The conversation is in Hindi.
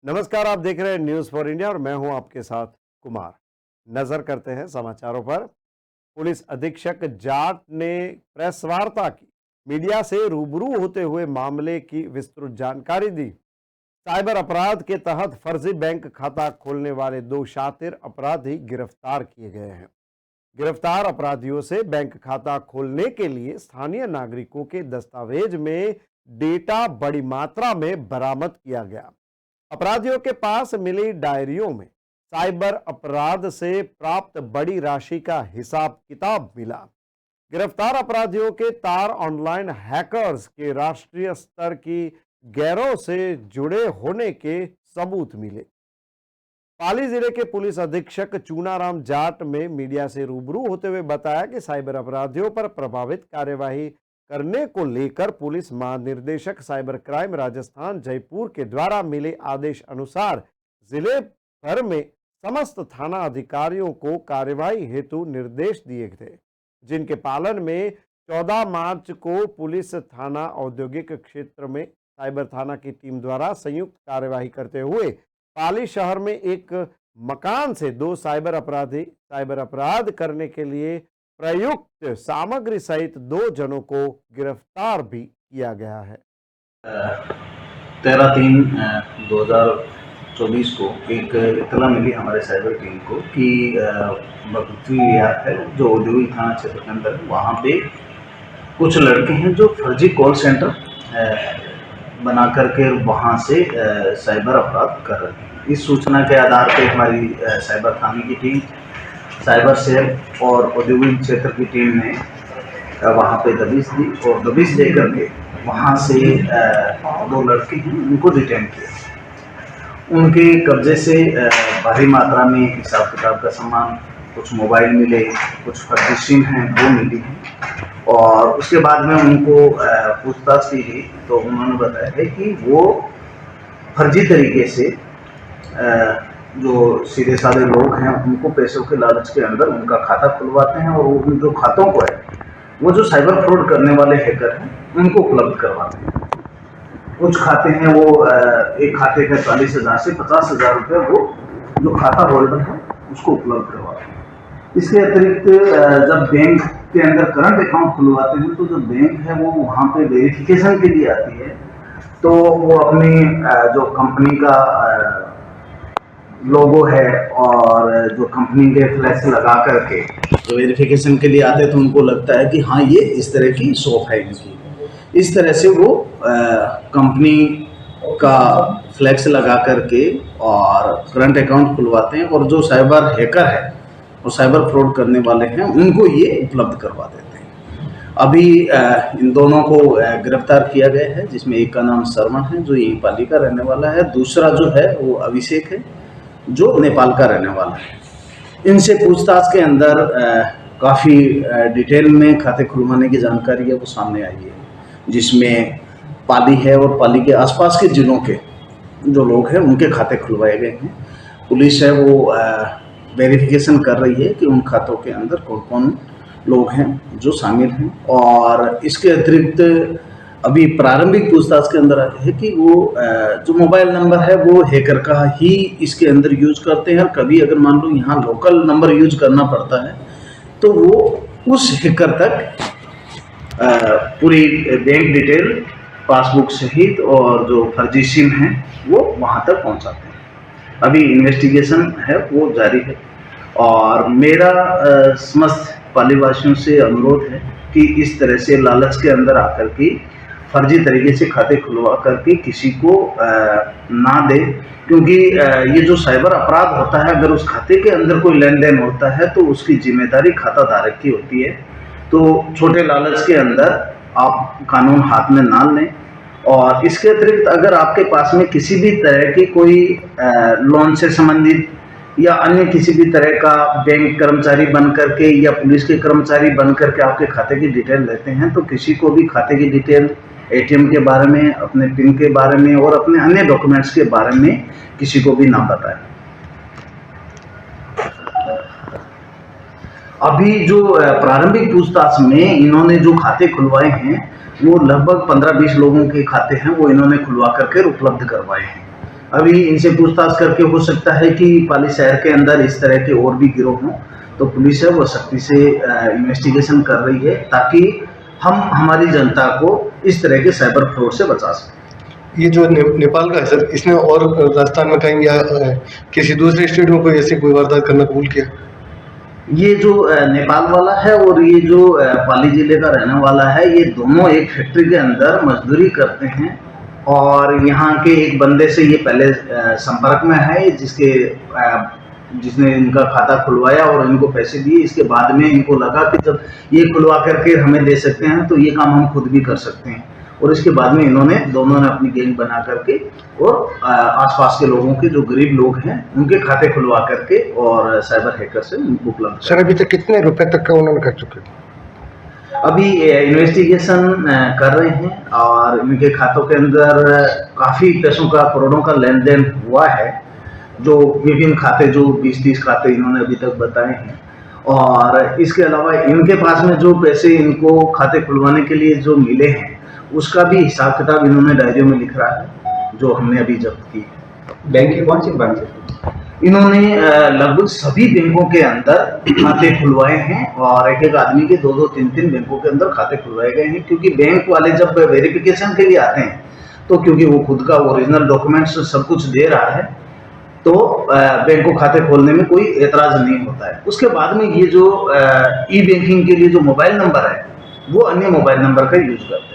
नमस्कार, आप देख रहे हैं न्यूज़ फॉर इंडिया और मैं हूं आपके साथ कुमार। नजर करते हैं समाचारों पर। पुलिस अधीक्षक जाट ने प्रेस वार्ता की, मीडिया से रूबरू होते हुए मामले की विस्तृत जानकारी दी। साइबर अपराध के तहत फर्जी बैंक खाता खोलने वाले 2 शातिर अपराधी गिरफ्तार किए गए हैं। गिरफ्तार अपराधियों से बैंक खाता खोलने के लिए स्थानीय नागरिकों के दस्तावेज में डेटा बड़ी मात्रा में बरामद किया गया। अपराधियों के पास मिली डायरियों में साइबर अपराध से प्राप्त बड़ी राशि का हिसाब किताब मिला। गिरफ्तार अपराधियों के तार ऑनलाइन हैकर्स के राष्ट्रीय स्तर की गैरों से जुड़े होने के सबूत मिले। पाली जिले के पुलिस अधीक्षक चूनाराम जाट में मीडिया से रूबरू होते हुए बताया कि साइबर अपराधियों पर प्रभावित कार्यवाही करने को लेकर पुलिस महानिर्देशक साइबर क्राइम राजस्थान जयपुर के द्वारा मिले आदेश अनुसार जिले भर में समस्त थाना अधिकारियों को कार्यवाही हेतु निर्देश दिए थे, जिनके पालन में 14 मार्च को पुलिस थाना औद्योगिक क्षेत्र में साइबर थाना की टीम द्वारा संयुक्त कार्यवाही करते हुए पाली शहर में एक मकान से 2 साइबर अपराधी साइबर अपराध करने के लिए प्रयुक्त सामग्री सहित 2 जनों को गिरफ्तार भी किया गया है। 13/3/2024 को एक इत्तला मिली हमारे साइबर टीम को कि बगुतरी है जो औद्योगिक थाना क्षेत्र के अंदर वहाँ पे कुछ लड़के हैं जो फर्जी कॉल सेंटर बना करके वहाँ से साइबर अपराध कर रहे हैं। इस सूचना के आधार पर हमारी साइबर थाने की टीम, साइबर सेल और औद्योगिक क्षेत्र की टीम ने वहाँ पे दबिश दी और दबिश दे करके वहाँ से 2 लड़के हैं उनको डिटेन किया। उनके कब्जे से भारी मात्रा में हिसाब किताब का सामान, कुछ मोबाइल मिले, कुछ फर्जी सिम हैं वो मिली हैं और उसके बाद में उनको पूछताछ की गई तो उन्होंने बताया है कि वो फर्जी तरीके से जो सीधे साधे लोग हैं उनको पैसों के लालच के अंदर उनका खाता खुलवाते हैं और उन जो खातों को है वो जो साइबर फ्रॉड करने वाले हैकर हैं उनको उपलब्ध करवाते हैं। कुछ खाते हैं वो एक खाते का 40,000 से 50,000 रुपये वो जो खाता होल्डर है उसको उपलब्ध करवाते हैं। इसके अतिरिक्त जब बैंक के अंदर करंट अकाउंट खुलवाते हैं तो जो बैंक है वो वहाँ पे वेरिफिकेशन के लिए आती है तो वो अपनी जो कंपनी का लोगो है और जो कंपनी के फ्लैश लगा करके जो वेरिफिकेशन के लिए आते हैं तो उनको लगता है कि हाँ ये इस तरह की शॉप है इनकी। इस तरह से वो कंपनी का फ्लैक्स लगा करके और करंट अकाउंट खुलवाते हैं और जो साइबर हैकर है और साइबर फ्रॉड करने वाले हैं उनको ये उपलब्ध करवा देते हैं। अभी इन दोनों को गिरफ्तार किया गया है, जिसमें एक का नाम सरवण है जो यहीं पाली का रहने वाला है, दूसरा जो है वो अभिषेक है जो नेपाल का रहने वाला है। इनसे पूछताछ के अंदर काफ़ी डिटेल में खाते खुलवाने की जानकारी है वो सामने आई है, जिसमें पाली है और पाली के आसपास के ज़िलों के जो लोग हैं उनके खाते खुलवाए गए हैं। पुलिस है वो वेरिफिकेशन कर रही है कि उन खातों के अंदर कौन कौन लोग हैं जो शामिल हैं और इसके अतिरिक्त अभी प्रारंभिक पूछताछ के अंदर है कि वो जो मोबाइल नंबर है वो हैकर का ही इसके अंदर यूज करते हैं और कभी अगर मान लो यहाँ लोकल नंबर यूज करना पड़ता है तो वो उस हैकर तक पूरी बैंक डिटेल, पासबुक सहित और जो फर्जी सिम है वो वहाँ तक पहुँचाते हैं। अभी इन्वेस्टिगेशन है वो जारी है और मेरा समस्त पालीवासियों से अनुरोध है कि इस तरह से लालच के अंदर आकर के फर्जी तरीके से खाते खुलवा करके किसी को ना दे, क्योंकि ये जो साइबर अपराध होता है अगर उस खाते के अंदर कोई लेन देन होता है तो उसकी जिम्मेदारी खाता धारक की होती है। तो छोटे लालच के अंदर आप कानून हाथ में ना लें। और इसके अतिरिक्त अगर आपके पास में किसी भी तरह की कोई लोन से संबंधित या अन्य किसी भी तरह का बैंक कर्मचारी बन करके या पुलिस के कर्मचारी बन करके आपके खाते की डिटेल लेते हैं तो किसी को भी खाते की डिटेल, एटीएम के बारे में, अपने पिन के बारे में और अपने अन्य डॉक्यूमेंट्स के बारे में किसी को भी ना बताएं। अभी जो प्रारंभिक पूछताछ में इन्होंने जो खाते खुलवाए हैं वो लगभग 15-20 लोगों के खाते हैं वो इन्होंने खुलवा करके उपलब्ध करवाए हैं। अभी इनसे पूछताछ करके हो सकता है कि पाली शहर के अंदर इस तरह के और भी गिरोह हों, तो पुलिस है वो सख्ती से इन्वेस्टिगेशन कर रही है ताकि हम हमारी जनता को इस तरह के साइबर फ्रॉड से बचा सकें। ये जो नेपाल का है सर, इसने और राजस्थान में कहीं या किसी दूसरे स्टेट में कोई ऐसी कोई वारदात करना कबूल किया? ये जो नेपाल वाला है और ये जो पाली जिले का रहने वाला है, ये दोनों एक फैक्ट्री के अंदर मजदूरी करते हैं और यहाँ के एक बंदे से ये पहले संपर्क में है जिसने इनका खाता खुलवाया और इनको पैसे दिए। इसके बाद में इनको लगा कि जब ये खुलवा करके हमें दे सकते हैं तो ये काम हम खुद भी कर सकते हैं, और इसके बाद में दोनों ने अपनी गैंग बना करके और आसपास के लोगों के जो गरीब लोग हैं उनके खाते खुलवा करके और साइबर हैकर से उनको उपलब्ध। सर अभी तक कितने रुपए तक का उन्होंने कर चुके? अभी इन्वेस्टिगेशन कर रहे हैं और इनके खातों के अंदर काफ़ी पैसों का, करोड़ों का लेन देन हुआ है। जो विभिन्न खाते, जो 20-30 खाते इन्होंने अभी तक बताए हैं, और इसके अलावा इनके पास में जो पैसे इनको खाते खुलवाने के लिए जो मिले हैं उसका भी हिसाब किताब इन्होंने डायरियों में लिख रहा है, जो हमने अभी जब्त की। बैंक की कौन सी बैंक है? इन्होंने लगभग सभी बैंकों के अंदर खाते खुलवाए हैं और एक एक आदमी के 2-2, 3-3 बैंकों के अंदर खाते खुलवाए गए हैं, क्योंकि बैंक वाले जब वेरिफिकेशन के लिए आते हैं तो क्योंकि वो खुद का ओरिजिनल डॉक्यूमेंट्स सब कुछ दे रहा है तो बैंक को खाते खोलने में कोई एतराज नहीं होता है। उसके बाद में ये जो ई बैंकिंग के लिए जो मोबाइल नंबर है वो अन्य मोबाइल नंबर का यूज करते हैं।